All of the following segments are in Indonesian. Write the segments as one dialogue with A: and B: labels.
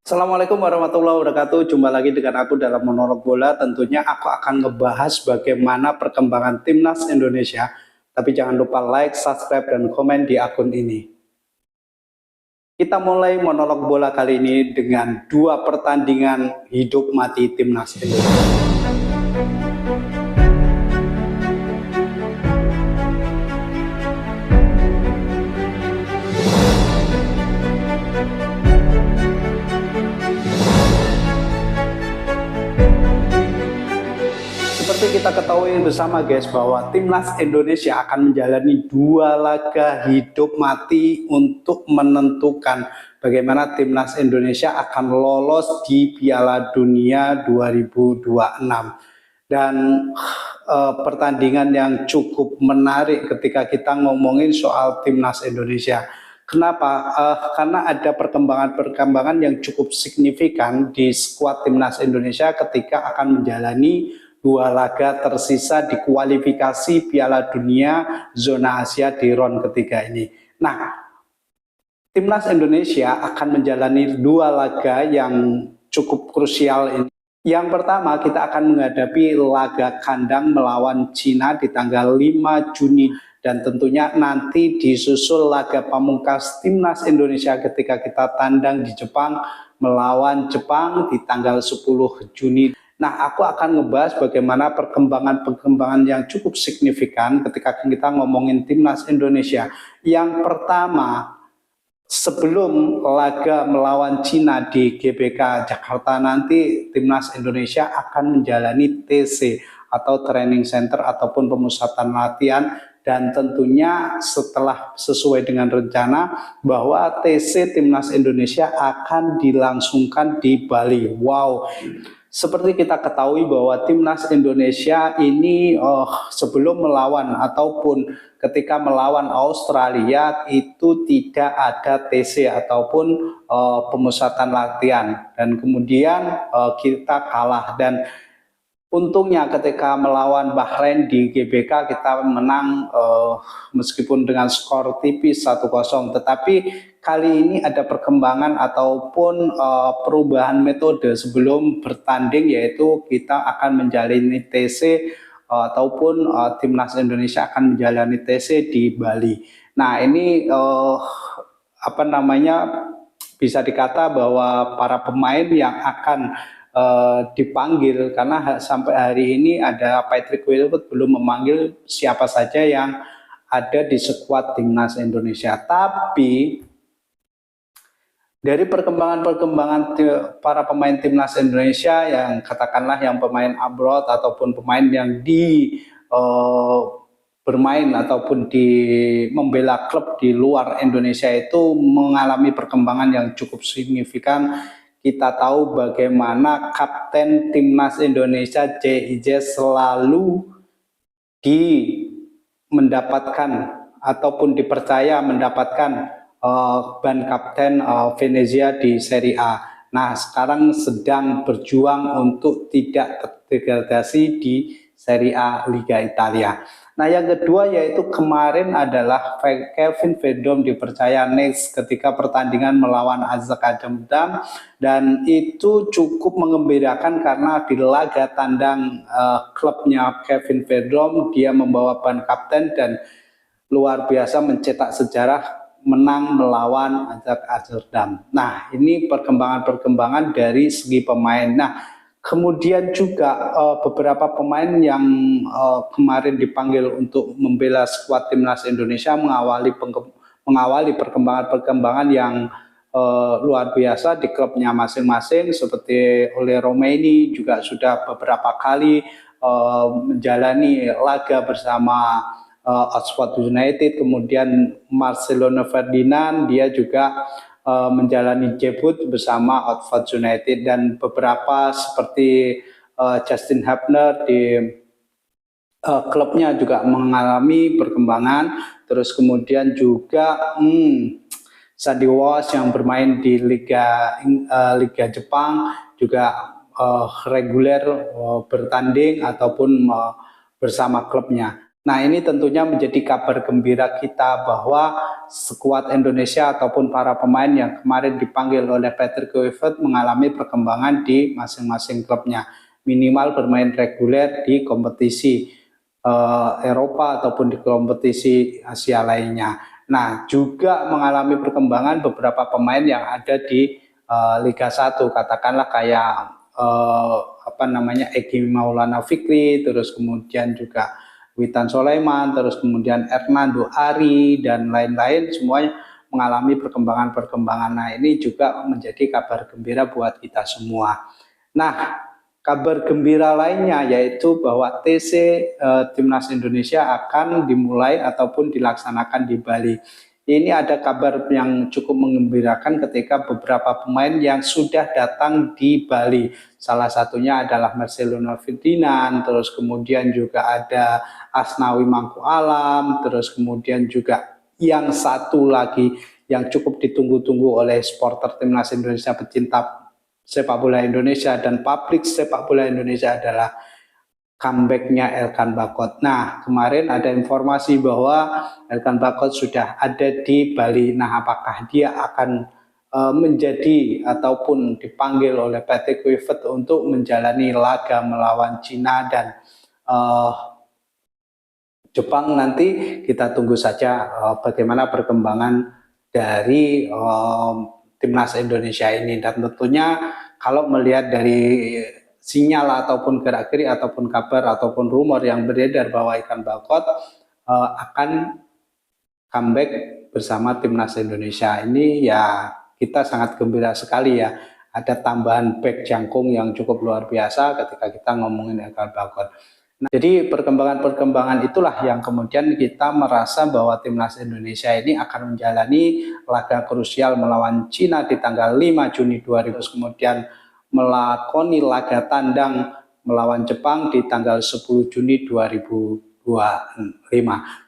A: Assalamualaikum warahmatullahi wabarakatuh. Jumpa lagi dengan aku dalam Monolog Bola. Tentunya aku akan ngebahas bagaimana perkembangan timnas Indonesia. Tapi jangan lupa like, subscribe, dan komen di akun ini. Kita mulai monolog bola kali ini dengan dua pertandingan hidup mati timnas Indonesia. Seperti kita ketahui bersama guys, bahwa timnas Indonesia akan menjalani dua laga hidup mati untuk menentukan bagaimana timnas Indonesia akan lolos di Piala Dunia 2026. Dan pertandingan yang cukup menarik ketika kita ngomongin soal timnas Indonesia. Kenapa? Karena ada perkembangan-perkembangan yang cukup signifikan di skuad timnas Indonesia ketika akan menjalani dua laga tersisa di kualifikasi Piala Dunia zona Asia di round ketiga ini. Nah, timnas Indonesia akan menjalani dua laga yang cukup krusial ini. Yang pertama, kita akan menghadapi laga kandang melawan Cina di tanggal 5 Juni. Dan tentunya nanti disusul laga pamungkas timnas Indonesia ketika kita tandang di Jepang melawan Jepang di tanggal 10 Juni. Nah, aku akan ngebahas bagaimana perkembangan yang cukup signifikan ketika kita ngomongin timnas Indonesia. Yang pertama, sebelum laga melawan Cina di GBK Jakarta nanti, timnas Indonesia akan menjalani TC atau Training Center ataupun pemusatan latihan. Dan tentunya setelah sesuai dengan rencana bahwa TC timnas Indonesia akan dilangsungkan di Bali. Wow. Seperti kita ketahui bahwa timnas Indonesia ini sebelum melawan ataupun ketika melawan Australia itu tidak ada TC ataupun pemusatan latihan, dan kemudian kita kalah. Dan untungnya ketika melawan Bahrain di GBK kita menang meskipun dengan skor tipis 1-0, tetapi kali ini ada perkembangan ataupun perubahan metode sebelum bertanding, yaitu kita akan menjalani TC ataupun timnas Indonesia akan menjalani TC di Bali. Nah, ini bisa dikata bahwa para pemain yang akan dipanggil, karena sampai hari ini ada Patrick Wilford belum memanggil siapa saja yang ada di skuad timnas Indonesia. Tapi dari perkembangan para pemain timnas Indonesia yang katakanlah yang pemain abroad ataupun pemain yang bermain ataupun membela klub di luar Indonesia itu mengalami perkembangan yang cukup signifikan. Kita tahu bagaimana kapten timnas Indonesia JIJ selalu mendapatkan ataupun dipercaya mendapatkan ban kapten Venezia di Serie A. Nah, sekarang sedang berjuang untuk tidak terdegradasi di Serie A Liga Italia. Nah, yang kedua yaitu kemarin adalah Kelvin Verdom dipercaya next ketika pertandingan melawan AZ Amsterdam, dan itu cukup mengembirakan karena di laga tandang klubnya Kelvin Verdom dia membawa ban kapten dan luar biasa mencetak sejarah menang melawan AZ Amsterdam. Nah, ini perkembangan dari segi pemain. Nah, kemudian juga beberapa pemain yang kemarin dipanggil untuk membela skuad timnas Indonesia mengawali perkembangan yang luar biasa di klubnya masing-masing, seperti Ole Romaini juga sudah beberapa kali menjalani laga bersama Oxford United. Kemudian Marcelo Ferdinand dia juga menjalani debut bersama Oxford United, dan beberapa seperti Justin Hapner di klubnya juga mengalami perkembangan. Terus kemudian juga Sandy Walsh yang bermain di Liga Jepang juga reguler bertanding ataupun bersama klubnya. Nah, ini tentunya menjadi kabar gembira kita bahwa skuad Indonesia ataupun para pemain yang kemarin dipanggil oleh Patrick Kluivert mengalami perkembangan di masing-masing klubnya. Minimal bermain reguler di kompetisi Eropa ataupun di kompetisi Asia lainnya. Nah, juga mengalami perkembangan beberapa pemain yang ada di Liga 1, katakanlah kayak Egy Maulana Fikri, terus kemudian juga Witan Sulaiman, terus kemudian Hernando Ari, dan lain-lain, semuanya mengalami perkembangan-perkembangan. Nah, ini juga menjadi kabar gembira buat kita semua. Nah, kabar gembira lainnya yaitu bahwa TC Timnas Indonesia akan dimulai ataupun dilaksanakan di Bali. Ini ada kabar yang cukup menggembirakan ketika beberapa pemain yang sudah datang di Bali. Salah satunya adalah Marcelo Ferdinand, terus kemudian juga ada Asnawi Mangku Alam, terus kemudian juga yang satu lagi yang cukup ditunggu-tunggu oleh supporter Timnas Indonesia, pecinta sepak bola Indonesia dan publik sepak bola Indonesia adalah comebacknya Elkan Bakot. Nah, kemarin ada informasi bahwa Elkan Bakot sudah ada di Bali. Nah, apakah dia akan menjadi ataupun dipanggil oleh Patrick Kluivert untuk menjalani laga melawan Cina dan Jepang, nanti kita tunggu saja bagaimana perkembangan dari Timnas Indonesia ini. Dan tentunya kalau melihat dari sinyal ataupun gerak-gerik ataupun kabar ataupun rumor yang beredar bahwa Elkan Bakot akan comeback bersama Timnas Indonesia, ini ya kita sangat gembira sekali ya. Ada tambahan back jangkung yang cukup luar biasa ketika kita ngomongin Elkan Bakot. Nah, jadi perkembangan-perkembangan itulah yang kemudian kita merasa bahwa Timnas Indonesia ini akan menjalani laga krusial melawan Cina di tanggal 5 Juni 2000, kemudian melakoni laga tandang melawan Jepang di tanggal 10 Juni 2025.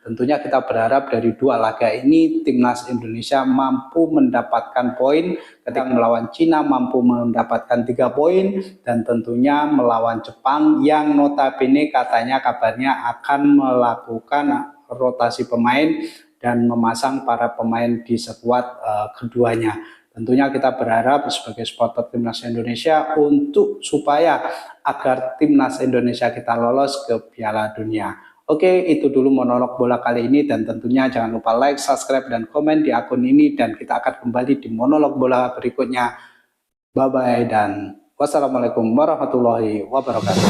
A: Tentunya kita berharap dari dua laga ini Timnas Indonesia mampu mendapatkan poin, ketika melawan Cina mampu mendapatkan 3 poin, dan tentunya melawan Jepang yang notabene katanya kabarnya akan melakukan rotasi pemain dan memasang para pemain di skuad keduanya. Tentunya kita berharap sebagai supporter Timnas Indonesia untuk supaya agar Timnas Indonesia kita lolos ke Piala Dunia. Oke, itu dulu monolog bola kali ini, dan tentunya jangan lupa like, subscribe, dan komen di akun ini, dan kita akan kembali di monolog bola berikutnya. Bye-bye dan wassalamualaikum warahmatullahi wabarakatuh.